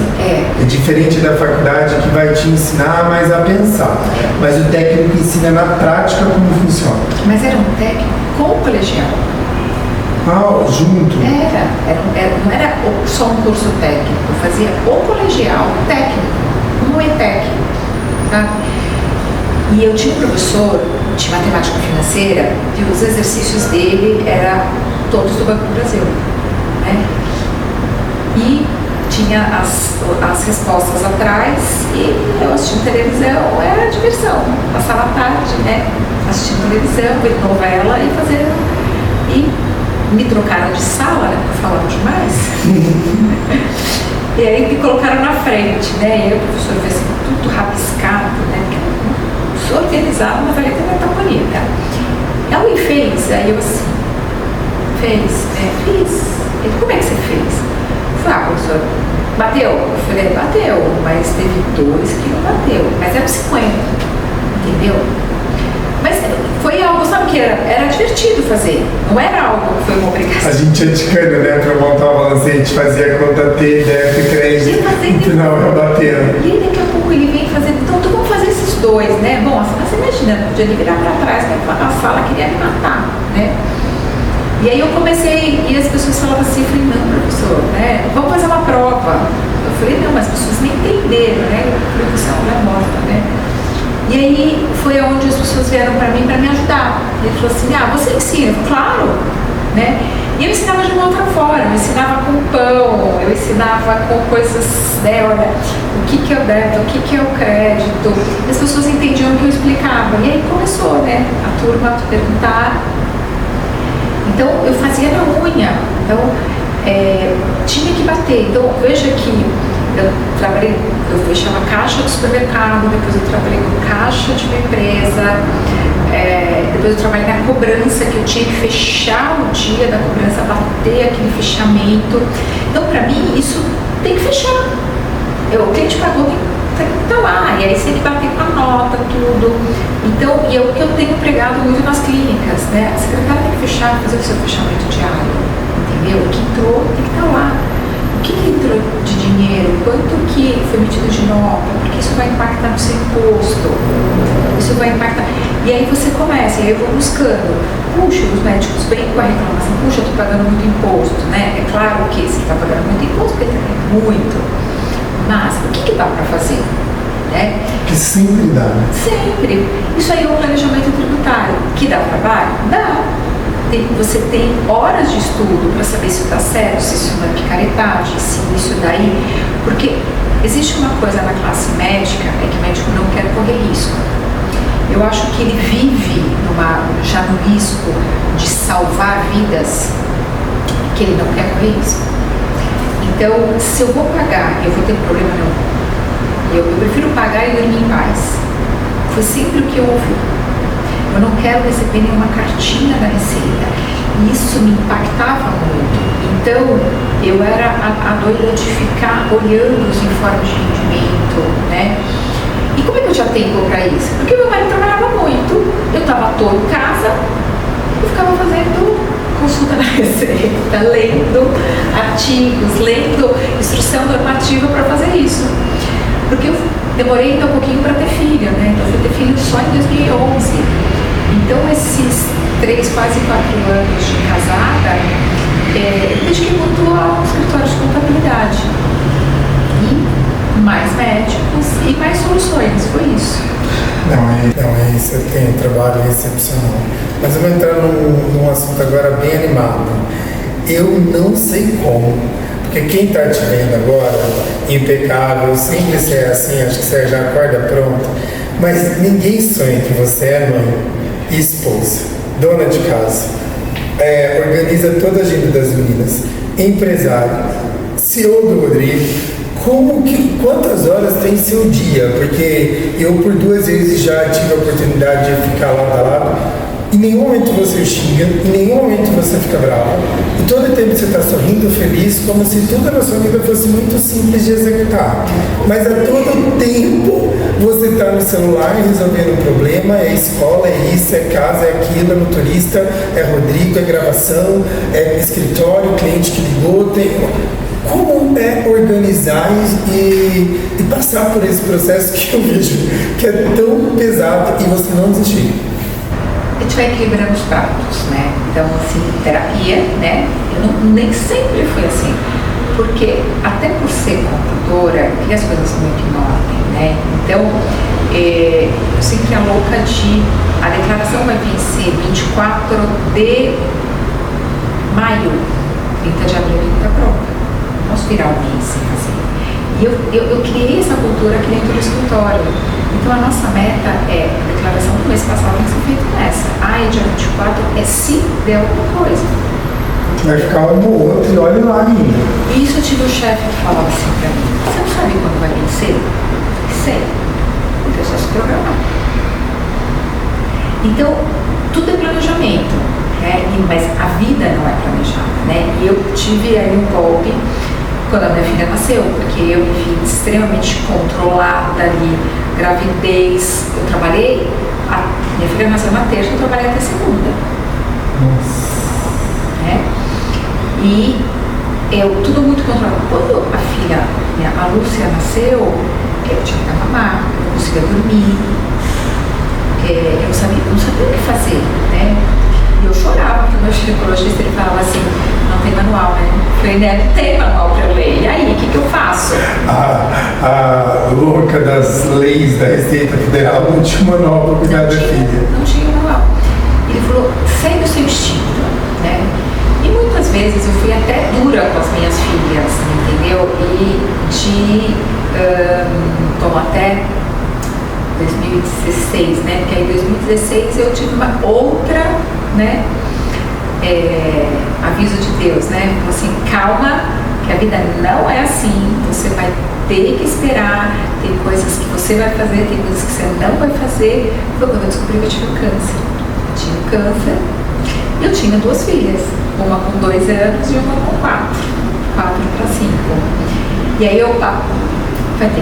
É diferente da faculdade que vai te ensinar mais a pensar. Mas o técnico ensina na prática como funciona.
Mas era um técnico com colegial.
Junto?
Não era só um curso técnico. Eu fazia o colegial técnico, um ETEC. Tá? E eu tinha um professor de matemática financeira e os exercícios dele eram todos do Banco do Brasil, né? E tinha as respostas atrás, e eu assistindo televisão, era diversão. Passava a tarde, né? Assistindo televisão, vendo novela e fazendo. E me trocaram de sala, né? Porque eu falava demais. E aí me colocaram na frente, né? E aí o professor fez assim, tudo rabiscado, né? Organizado, mas a letra não é tão bonita. Ela fez, aí eu assim, fiz. Ele, como é que você fez? Eu falei, professor, bateu? Eu falei, bateu, mas teve 2 que não bateu, mas era 50, entendeu? Mas foi algo, sabe o que era? Era divertido fazer, não era algo que foi uma obrigação.
A gente ia ticando, né, pra montar o balancete, a gente fazia a conta T, débito, crédito, no final ia batendo.
E aí daqui a pouco ele vem fazendo, então vamos fazer esses 2, né? Bom, você imagina, podia ele virar pra trás, né? A sala queria me matar, né? E aí eu comecei, e as pessoas falavam assim, eu falei, não, professor, né? Vamos fazer uma prova. Eu falei, não, mas as pessoas nem entenderam, né? Eu falei, você é uma mulher morta, né? E aí foi onde as pessoas vieram para mim para me ajudar. Ele falou assim, você ensina? Eu falei, claro, né? E eu ensinava de uma outra forma, eu ensinava com pão, eu ensinava com coisas, né, olha, o que é o débito, o que é o crédito. E as pessoas entendiam o que eu explicava. E aí começou, né, a turma perguntar. Então eu fazia na unha, então tinha que bater. Então veja que eu fechava caixa do supermercado, depois eu trabalhei com caixa de uma empresa, depois eu trabalhei na cobrança, que eu tinha que fechar o dia da cobrança, bater aquele fechamento. Então, para mim, isso tem que fechar. O cliente pagou, tem que estar lá, e aí você tem que bater com a nota, tudo. Então, e é o que eu tenho pregado muito nas clínicas, né? A secretária tem que fechar, fazer o seu fechamento diário, entendeu? O que entrou tem que estar lá. O que entrou de dinheiro, quanto que foi emitido de nota, porque isso vai impactar no seu imposto, isso vai impactar. E aí você começa, e aí eu vou buscando. Puxa, os médicos vêm com a reclamação, puxa, eu estou pagando muito imposto, né? É claro que se está pagando muito imposto, porque está ganhando muito. Mas o que dá para fazer? Né?
Que sempre dá, né?
Sempre. Isso aí é um planejamento tributário. Que dá trabalho? Dá. Você tem horas de estudo para saber se está certo, se isso não é picaretagem, se isso daí. Porque existe uma coisa na classe médica, é que o médico não quer correr risco. Eu acho que ele vive já no risco de salvar vidas, que ele não quer correr risco. Então, se eu vou pagar, eu vou ter problema não. Eu prefiro pagar e dormir em paz. Foi sempre o que eu ouvi. Eu não quero receber nenhuma cartinha da Receita. Isso me impactava muito. Então, eu era a doida de ficar olhando os informes de rendimento, né? E como é que eu tinha tempo para isso? Porque meu marido trabalhava muito, eu estava à toa em casa, eu ficava fazendo consulta na Receita, lendo artigos, lendo instrução normativa para fazer isso. Porque eu demorei ainda um pouquinho para ter filho, né? Então eu fui ter filho só em 2011. Então esses 3, quase 4 anos de casada, eu dediquei muito ao escritório de contabilidade. E mais médicos e mais soluções, foi isso.
Não, você tem um trabalho excepcional. Mas eu vou entrar num assunto agora bem animado. Eu não sei como, porque quem está te vendo agora, impecável, sempre você é assim, acho que você já acorda pronto, mas ninguém sonha que você é mãe e esposa, dona de casa, organiza toda a agenda das meninas, empresário, CEO do Rodrigo. Quantas horas tem seu dia? Porque eu por 2 vezes já tive a oportunidade de ficar lado a lado. Em nenhum momento você xinga, em nenhum momento você fica bravo. E todo tempo você está sorrindo, feliz, como se tudo na sua vida fosse muito simples de executar. Mas a todo tempo você está no celular resolvendo um problema, é escola, é isso, é casa, é aquilo, é motorista, é Rodrigo, é gravação, é escritório, cliente que ligou, tem... Como é organizar e passar por esse processo que eu vejo que é tão pesado e você não desistir?
A gente vai equilibrando os pratos, né? Então, assim, terapia, né? Eu nem sempre fui assim, porque até por ser contadora, eu queria as coisas muito em ordem, né? Então, eu sempre a louca de... A declaração vai vencer 24 de maio, 30 de abril tem que estar pronta. Não posso virar um mês sem fazer. E eu criei essa cultura aqui dentro do escritório. Então a nossa meta é, a declaração do mês passado tem que ser feita nessa. Dia 24 é se der alguma coisa.
Vai ficar um ou outro e olha lá ainda.
E isso eu tive um chefe que falava assim pra mim: você não sabe quando vai vencer? Sei. Então é só se programar. Então, tudo é planejamento, né? Mas a vida não é planejada, né? E eu tive aí um golpe quando a minha filha nasceu, porque eu me vi extremamente controlada ali, gravidez. Eu trabalhei, minha filha nasceu na terça, eu trabalhei até segunda.
Nossa.
Né? E eu, tudo muito controlado. Quando a filha, a Lúcia nasceu, eu tinha que dar mamar, eu não conseguia dormir, eu não sabia o que fazer, né? E eu chorava, porque o meu ginecologista ele falava assim: não tem manual, né? Eu falei, né? Não tem manual pra eu ler. E aí, o que eu faço?
A louca das leis da Receita Federal não tinha manual para cuidar da filha.
Não tinha manual. Ele falou: segue o seu instinto, né? E muitas vezes eu fui até dura com as minhas filhas, entendeu? E como até 2016, né? Porque aí em 2016 eu tive uma outra, né? Aviso de Deus, né? Falou assim: calma, que a vida não é assim, você vai ter que esperar, tem coisas que você vai fazer, tem coisas que você não vai fazer. Foi quando eu descobri que eu tive câncer. Eu tive câncer e eu tinha 2 filhas, uma com 2 anos e uma com 4 para 5. E aí eu, vai ter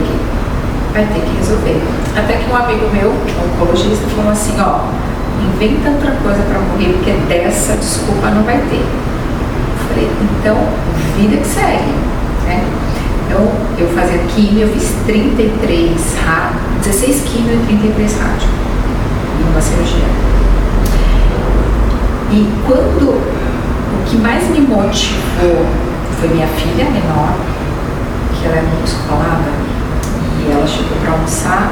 que resolver. Até que um amigo meu, um oncologista, falou assim: ó, inventa outra coisa para morrer, porque dessa desculpa não vai ter. Eu falei, então, vida que segue, né? Então, eu fazia químio, eu fiz 16 químio e 33 rádio, em uma cirurgia. E o que mais me motivou foi minha filha menor, que ela é muito escolada, e ela chegou para almoçar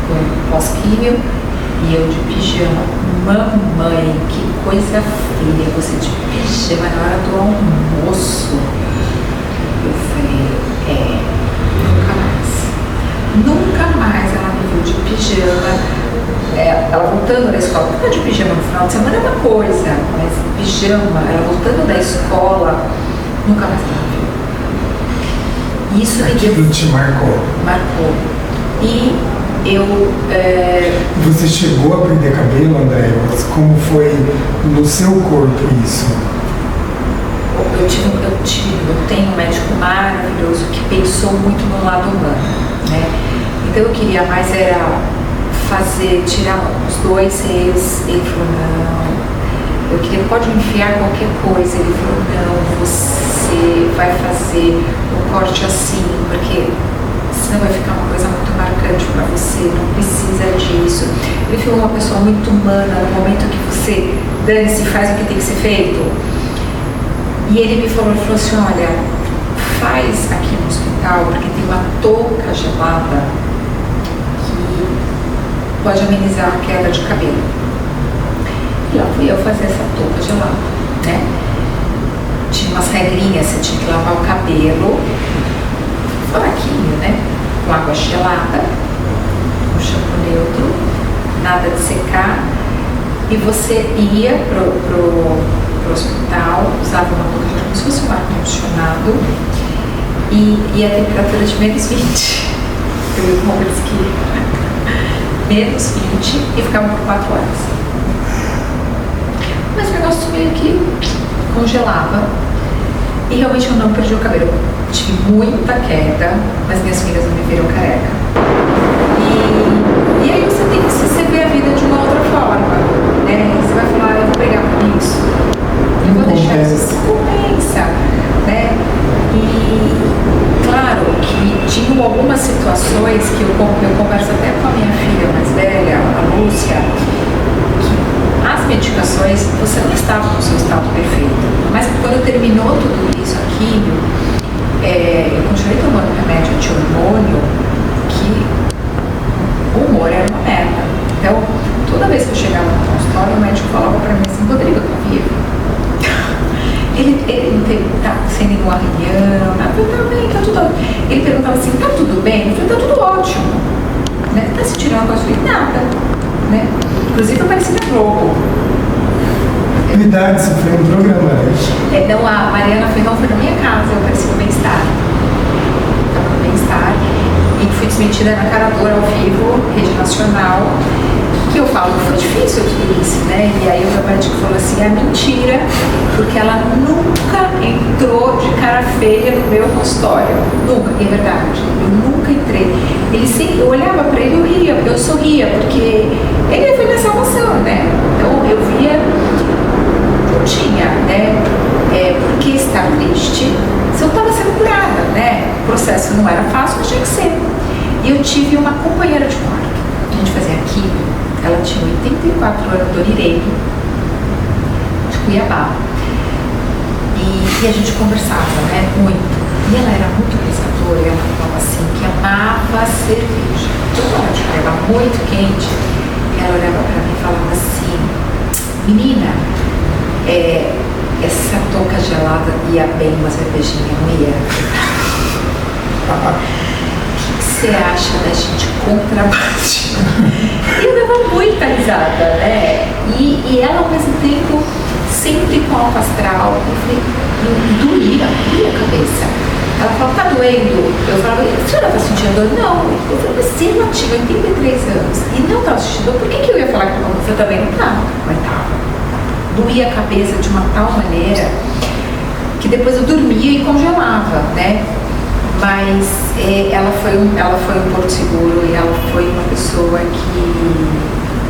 com pós-químio, e eu de pijama. Mamãe, que coisa feia, você de pijama na hora do almoço. Eu falei, nunca mais ela me viu de pijama. Ela voltando da escola, não de pijama no final de semana é uma coisa, mas pijama, ela voltando da escola, nunca mais ela viu. Isso
aquilo te marcou.
Marcou. E eu...
Você chegou a perder cabelo, André? Como foi no seu corpo isso?
Eu tenho um médico maravilhoso que pensou muito no lado humano, né? Então eu queria mais era tirar os 2 seios. Ele falou, não, eu queria, pode me enfiar qualquer coisa. Ele falou, não, você vai fazer um corte assim, porque senão vai ficar uma coisa muito marcante para você, não precisa disso. Ele foi uma pessoa muito humana, no momento que você dane-se, faz o que tem que ser feito. E ele me falou assim, olha, faz aqui no hospital, porque tem uma touca gelada que pode amenizar a queda de cabelo. E lá fui eu fazer essa touca gelada, né? Tinha umas regrinhas, você tinha que lavar o cabelo, fraquinho, né? Com água gelada, com shampoo neutro, nada de secar, e você ia pro hospital, usava uma touca como se fosse um ar-condicionado, e a temperatura de menos 20. Eu ia com roupa de esqui. Menos 20 e ficava por 4 horas. Mas o negócio meio que congelava. E realmente eu não perdi o cabelo. Eu tive muita queda, mas minhas filhas não me viram careca. E aí você vê a vida de uma outra forma, né? Você vai falar, eu vou pegar por isso. Eu vou deixar isso. Compensa, né? E claro que tinham algumas situações que eu converso até com a minha filha mais velha, a Lúcia, que as medicações, você não estava no seu estado perfeito. Mas quando terminou tudo isso, a químio, eu continuei tomando remédio anti-hormônio, que o humor era uma merda. Então, toda vez que eu chegava no consultório, o médico falava pra mim assim, Rodrigo, eu tô vivo. Ele não perguntava sem nenhum arranhão, nada, eu tava bem, tá tudo ótimo. Ele perguntava assim, tá tudo bem? Eu falei, tá tudo ótimo. Né? Tá sentindo uma coisa? Eu falei, nada. Né? Inclusive eu parecia na Globo.
Cuidado, isso foi um programa, né?
Não, a Mariana foi na minha casa, eu parecia no Bem-Estar. Tava no Bem-Estar. E fui desmentida na Cara Dura ao vivo, Rede Nacional. Que eu falo, foi difícil tudo isso, né? E aí o meu médico falou assim, é mentira, porque ela nunca entrou de cara feia no meu consultório. Nunca, e é verdade, eu nunca entrei. Eu olhava pra ele e eu ria, eu sorria, porque ele foi nessa emoção, né? Então eu via, não tinha, né? Por que estar triste se eu estava sendo curada, né? O processo não era fácil, mas tinha que ser. E eu tive uma companheira de quarto, a gente fazia químio. Ela tinha 84 anos, Dona Irene, de Cuiabá. E a gente conversava, né, muito. E ela era muito pescadora, e ela falava assim, que amava cerveja. Toda hora de Cuiabá, muito quente. Ela olhava pra mim e falava assim, menina, essa touca gelada ia bem uma cervejinha, não ia? O que você acha da gente contrabandear? E eu dava muita risada, né? E ela, ao mesmo tempo, sempre com alto astral. Eu falei, doía a cabeça. Ela falou, tá doendo? Eu falava, a senhora tá sentindo dor? Não. Eu falei, mas se ela tinha 83 anos e não tava sentindo dor, por que eu ia falar que você também não tava? Mas tava. Doía a cabeça de uma tal maneira que depois eu dormia e congelava, né? Mas ela foi um porto seguro e ela foi uma pessoa que,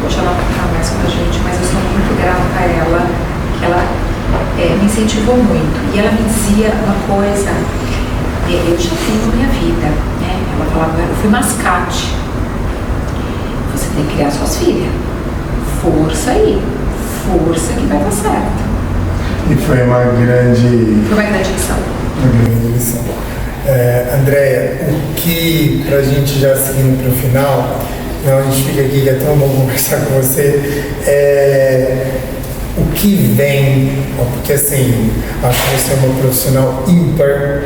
hoje ela vai estar mais com a gente, mas eu sou muito grata a ela, que ela me incentivou muito. E ela me dizia uma coisa, eu já tenho minha vida, né? Ela falava, eu fui mascate, você tem que criar suas filhas, força aí, força que vai dar certo.
E foi uma grande
lição.
Uma grande lição. Andréia, o que, pra gente já seguindo pro final, não, a gente fica aqui, que é tão bom conversar com você, o que vem, porque assim, acho que você é uma profissional ímpar,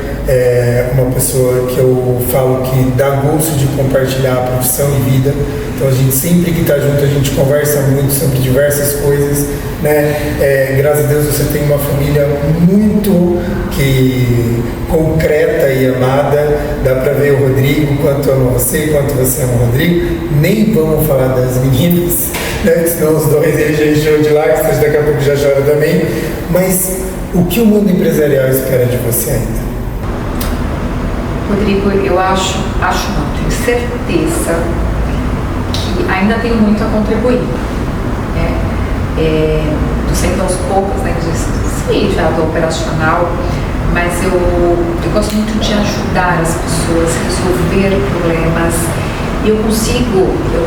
uma pessoa que eu falo que dá gosto de compartilhar a profissão e vida, então a gente sempre que está junto, a gente conversa muito sobre diversas coisas, né? Graças a Deus você tem uma família muito concreta e amada, dá para ver o Rodrigo, quanto ama você, quanto você ama o Rodrigo, nem vamos falar das meninas, né? Senão os dois eles já encheu de lágrimas, daqui a pouco já chora também, mas o que o mundo empresarial espera de você ainda?
Rodrigo, eu acho não, tenho certeza que ainda tenho muito a contribuir. Estou saindo aos poucos, né, sim, já do operacional, mas eu gosto muito de ajudar as pessoas, resolver problemas. E eu consigo, eu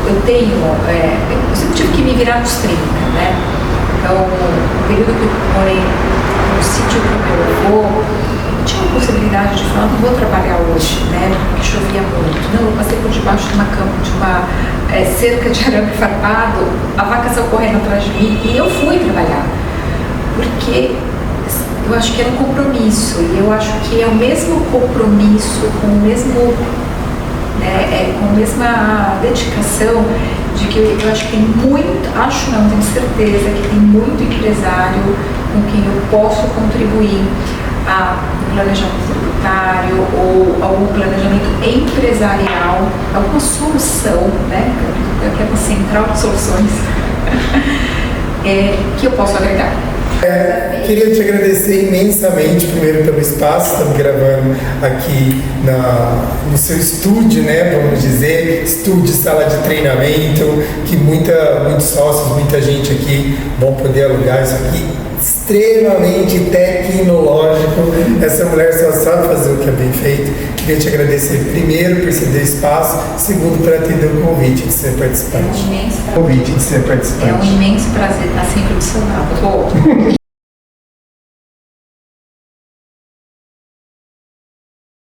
sempre tive que me virar nos 30, né? Então, no período que eu morei no sítio com meu avô, tinha a possibilidade de falar, não vou trabalhar hoje, né? Porque chovia muito. Não, eu passei por debaixo de uma cerca de arame farpado, a vaca saiu correndo atrás de mim e eu fui trabalhar. Porque eu acho que era um compromisso, e eu acho que é o mesmo compromisso, com a mesma dedicação, de que eu acho que tem muito, tenho certeza que tem muito empresário com quem eu posso contribuir a um planejamento tributário ou algum planejamento empresarial, alguma solução, né? Que é uma central de soluções que eu posso agregar.
Queria te agradecer imensamente, primeiro pelo espaço, estamos gravando aqui no seu estúdio, né, vamos dizer, estúdio, sala de treinamento, que muitos sócios, muita gente aqui vão poder alugar isso aqui, extremamente tecnológico. Essa mulher só sabe fazer o que é bem feito. Queria te agradecer primeiro por ceder espaço, segundo por atender o convite de ser participante.
É um imenso prazer estar sempre do seu lado.